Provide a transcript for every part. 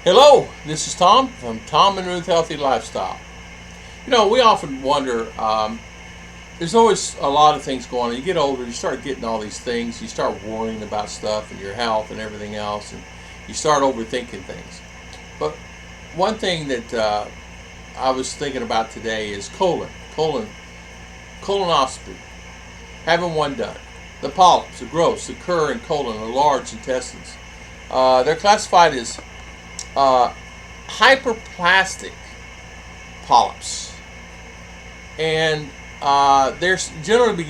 Hello, this is Tom from Tom and Ruth Healthy Lifestyle. We often wonder, there's always a lot of things going on. You get older, you start getting all these things, you start worrying about stuff and your health and everything else, and you start overthinking things. But one thing that I was thinking about today is colonoscopy, having one done. The polyps, the growths occur in colon, the large intestines. They're classified as hyperplastic polyps, and they're generally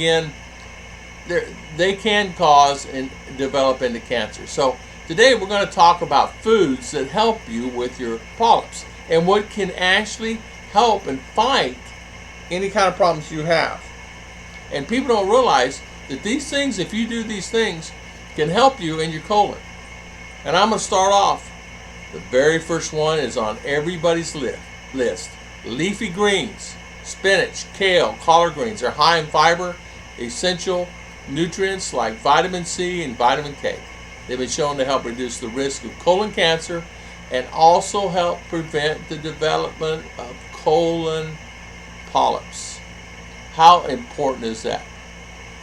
they can cause and develop into cancer. So today we're going to talk about foods that help you with your polyps and what can actually help and fight any kind of problems you have. And people don't realize that these things, if you do these things, can help you in your colon. And I'm going to start off. The very first one is on everybody's list. Leafy greens, spinach, kale, collard greens are high in fiber, essential nutrients like vitamin C and vitamin K. They've been shown to help reduce the risk of colon cancer and also help prevent the development of colon polyps. How important is that?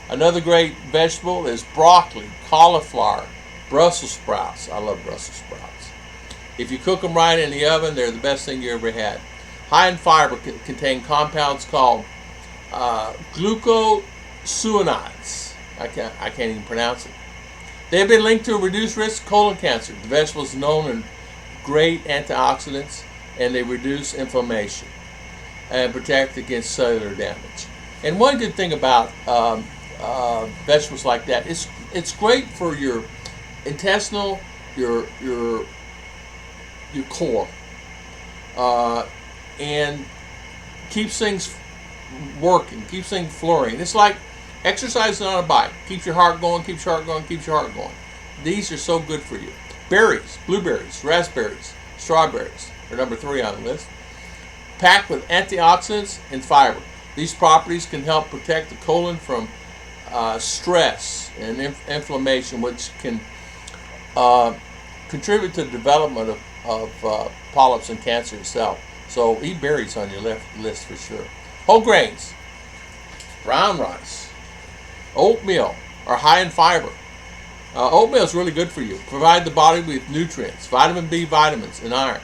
Another great vegetable is broccoli, cauliflower, Brussels sprouts. I love Brussels sprouts. If you cook them right in the oven, they're the best thing you ever had. High in fiber, contain compounds called glucosinolates. I can't even pronounce it. They have been linked to a reduced risk of colon cancer. The vegetable is known as great antioxidants, and they reduce inflammation and protect against cellular damage. And one good thing about vegetables like that is it's great for your intestinal, your core, and keeps things working, keeps things flowing. It's like exercising on a bike. Keeps your heart going, keeps your heart going, keeps your heart going. These are so good for you. Berries, blueberries, raspberries, strawberries are number 3 on the list. Packed with antioxidants and fiber. These properties can help protect the colon from stress and inflammation, which can contribute to the development of polyps and cancer itself. So eat berries on your list for sure. Whole grains, brown rice, oatmeal are high in fiber. Oatmeal is really good for you. Provide the body with nutrients, vitamin B vitamins, and iron.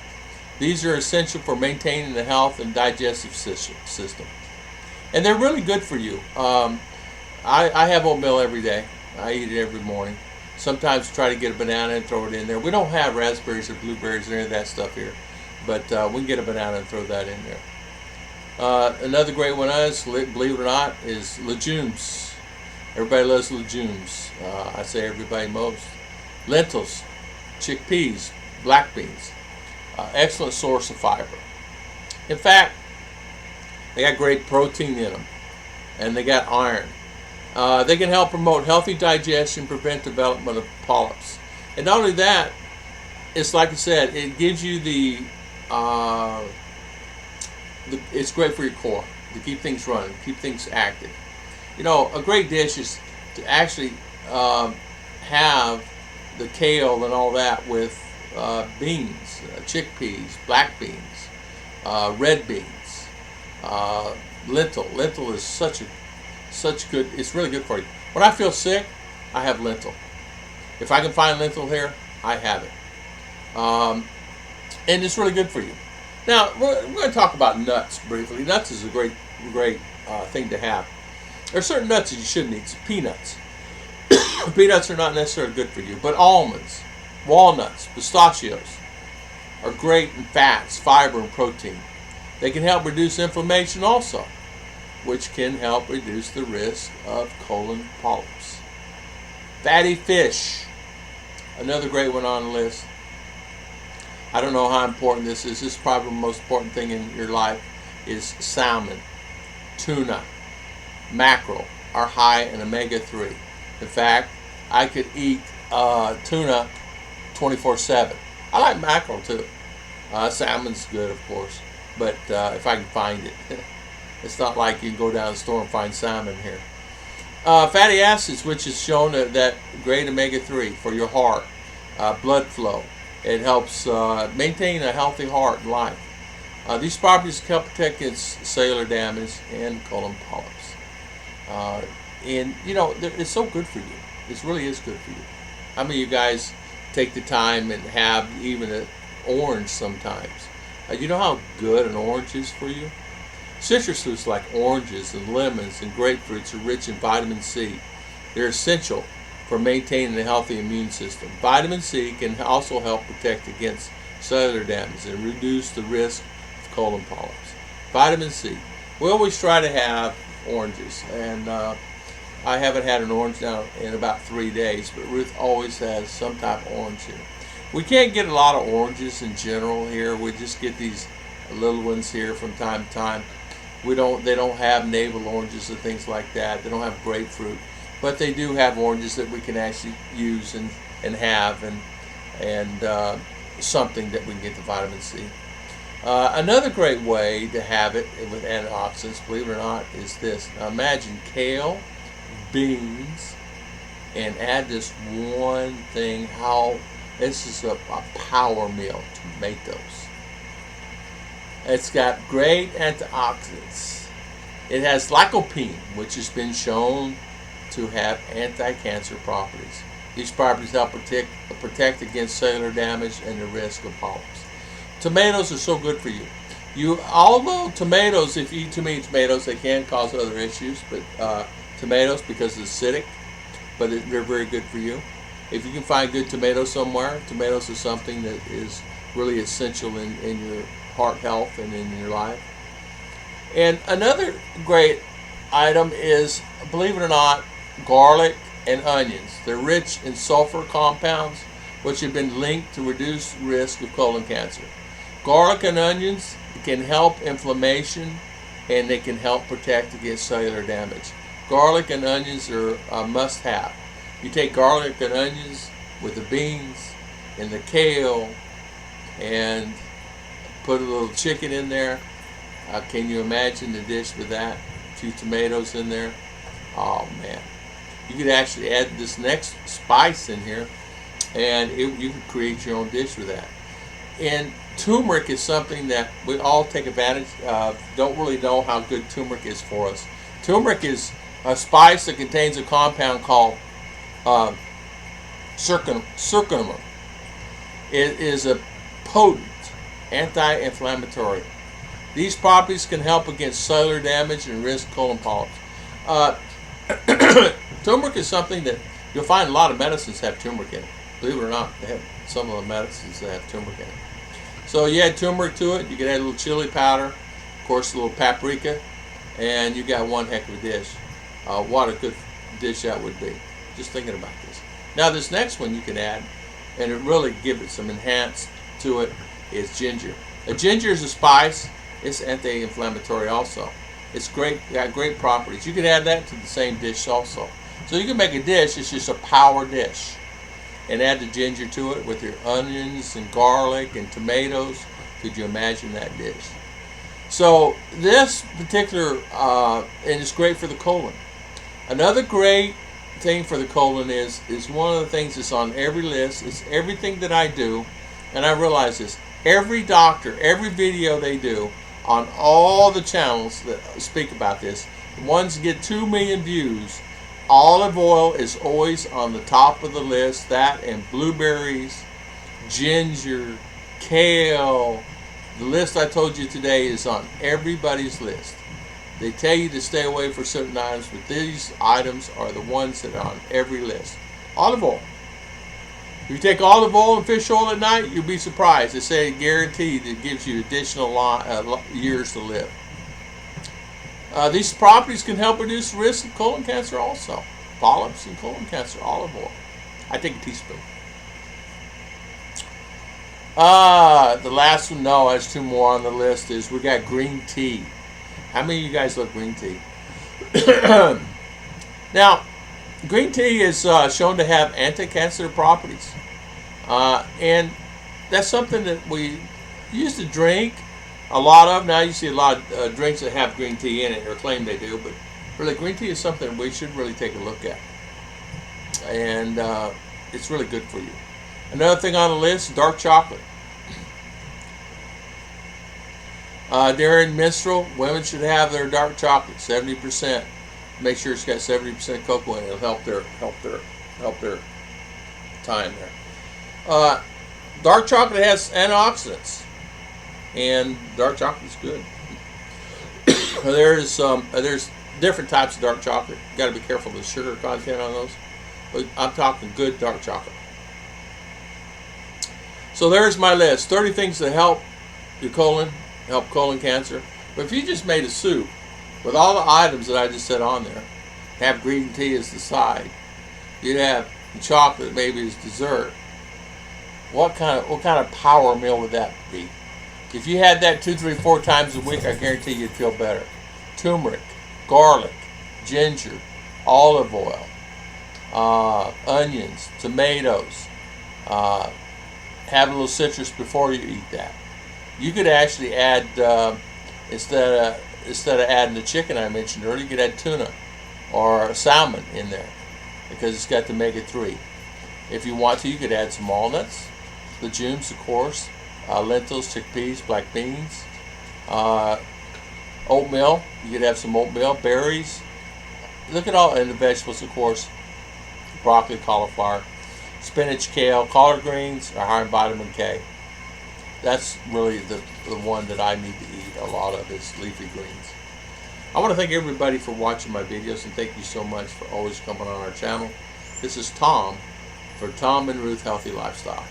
These are essential for maintaining the health and digestive system. And they're really good for you. I have oatmeal every day. I eat it every morning. Sometimes try to get a banana and throw it in there. We don't have raspberries or blueberries or any of that stuff here, but we can get a banana and throw that in there. Another great one is, believe it or not, is legumes. Everybody loves legumes. I say everybody most. Lentils, chickpeas, black beans. Excellent source of fiber. In fact, they got great protein in them, and they got iron. They can help promote healthy digestion, prevent development of polyps. And not only that, it's like I said, it gives you it's great for your core to keep things running, keep things active. A great dish is to actually have the kale and all that with beans, chickpeas, black beans, red beans, lentil. Lentil is such good, it's really good for you. When I feel sick, I have lentil. If I can find lentil here, I have it. And it's really good for you. Now, we're going to talk about nuts briefly. Nuts is a great thing to have. There are certain nuts that you shouldn't eat. Peanuts. Peanuts are not necessarily good for you, but almonds, walnuts, pistachios are great in fats, fiber, and protein. They can help reduce inflammation also, which can help reduce the risk of colon polyps. Fatty fish, another great one on the list. I don't know how important this is. This is probably the most important thing in your life is salmon, tuna, mackerel are high in omega-3. In fact, I could eat tuna 24/7. I like mackerel too. Salmon's good, of course, but if I can find it. It's not like you can go down to the store and find salmon here. Fatty acids, which is shown that great omega-3 for your heart, blood flow, It helps maintain a healthy heart and life. These properties help protect against cellular damage and colon polyps. And you know, it's so good for you. It really is good for you. How many of you guys take the time and have even an orange sometimes? You know how good an orange is for you? Citrus fruits like oranges and lemons and grapefruits are rich in vitamin C. They're essential for maintaining a healthy immune system. Vitamin C can also help protect against cellular damage and reduce the risk of colon polyps. Vitamin C. We always try to have oranges, and I haven't had an orange now in about 3 days, but Ruth always has some type of orange here. We can't get a lot of oranges in general here. We just get these little ones here from time to time. They don't have navel oranges and things like that. They don't have grapefruit, but they do have oranges that we can actually use and have, and something that we can get the vitamin C. Another great way to have it with antioxidants, believe it or not, is this. Now imagine kale, beans, and add this one thing. How this is a power meal. Tomatoes. It's got great antioxidants. It has lycopene, which has been shown to have anti-cancer properties. These properties help protect against cellular damage and the risk of polyps. Tomatoes are so good for you. Although tomatoes, if you eat too many tomatoes, they can cause other issues. But tomatoes, because it's acidic, but they're very good for you. If you can find good tomatoes somewhere, tomatoes are something that is really essential in your heart health and in your life. And another great item is, believe it or not, garlic and onions. They're rich in sulfur compounds, which have been linked to reduce risk of colon cancer. Garlic and onions can help inflammation, and they can help protect against cellular damage. Garlic and onions are a must-have. You take garlic and onions with the beans and the kale and put a little chicken in there. Can you imagine the dish with that? A few tomatoes in there. Oh man. You could actually add this next spice in here, and you could create your own dish with that. And turmeric is something that we all take advantage of. Don't really know how good turmeric is for us. Turmeric is a spice that contains a compound called curcumin. It is a potent anti-inflammatory. These properties can help against cellular damage and risk colon polyps. Turmeric is something that you'll find a lot of medicines have turmeric in it. Believe it or not, they have some of the medicines that have turmeric in it. So you add turmeric to it. You can add a little chili powder, of course, a little paprika, and you got one heck of a dish. What a good dish that would be. Just thinking about this. Now this next one you can add, and it really give it some enhance to it, is ginger. Ginger is a spice. It's anti-inflammatory also. It's great, got great properties. You can add that to the same dish also. So you can make a dish, it's just a power dish. And add the ginger to it with your onions and garlic and tomatoes. Could you imagine that dish? So this particular, and it's great for the colon. Another great thing for the colon is one of the things that's on every list. It's everything that I do, and I realize this. Every doctor, every video they do on all the channels that speak about this, the ones that get 2 million views, olive oil is always on the top of the list. That and blueberries, ginger, kale. The list I told you today is on everybody's list. They tell you to stay away from certain items, but these items are the ones that are on every list. Olive oil. If you take olive oil and fish oil at night, you'll be surprised. They say guaranteed it gives you additional years to live. These properties can help reduce the risk of colon cancer also. Polyps and colon cancer, olive oil. I take a teaspoon. The last one, no, there's 2 more on the list, is we got green tea. How many of you guys love green tea? Now, green tea is shown to have anti-cancer properties. And that's something that we used to drink a lot of. Now you see a lot of drinks that have green tea in it, or claim they do, but really green tea is something we should really take a look at. And it's really good for you. Another thing on the list, dark chocolate. During menstrual, women should have their dark chocolate 70%. Make sure it's got 70% cocoa in it. It'll help their time there. Dark chocolate has antioxidants, and dark chocolate is good. There's different types of dark chocolate. You got to be careful with the sugar content on those. But I'm talking good dark chocolate. So there's my list. 30 things that help your colon, help colon cancer. But if you just made a soup with all the items that I just said on there, have green tea as the side, you'd have the chocolate maybe as dessert. What kind of power meal would that be? If you had that 2, 3, 4 times a week, I guarantee you'd feel better. Turmeric, garlic, ginger, olive oil, onions, tomatoes. Have a little citrus before you eat that. You could actually add instead of adding the chicken I mentioned earlier, you could add tuna or salmon in there because it's got the omega-3. If you want to, you could add some walnuts, legumes, of course, lentils, chickpeas, black beans, oatmeal. You could have some oatmeal, berries. Look at all, and the vegetables, of course, broccoli, cauliflower, spinach, kale, collard greens are high in vitamin K. That's really the one that I need to eat a lot of is leafy greens. I want to thank everybody for watching my videos, and thank you so much for always coming on our channel. This is Tom for Tom and Ruth Healthy Lifestyle.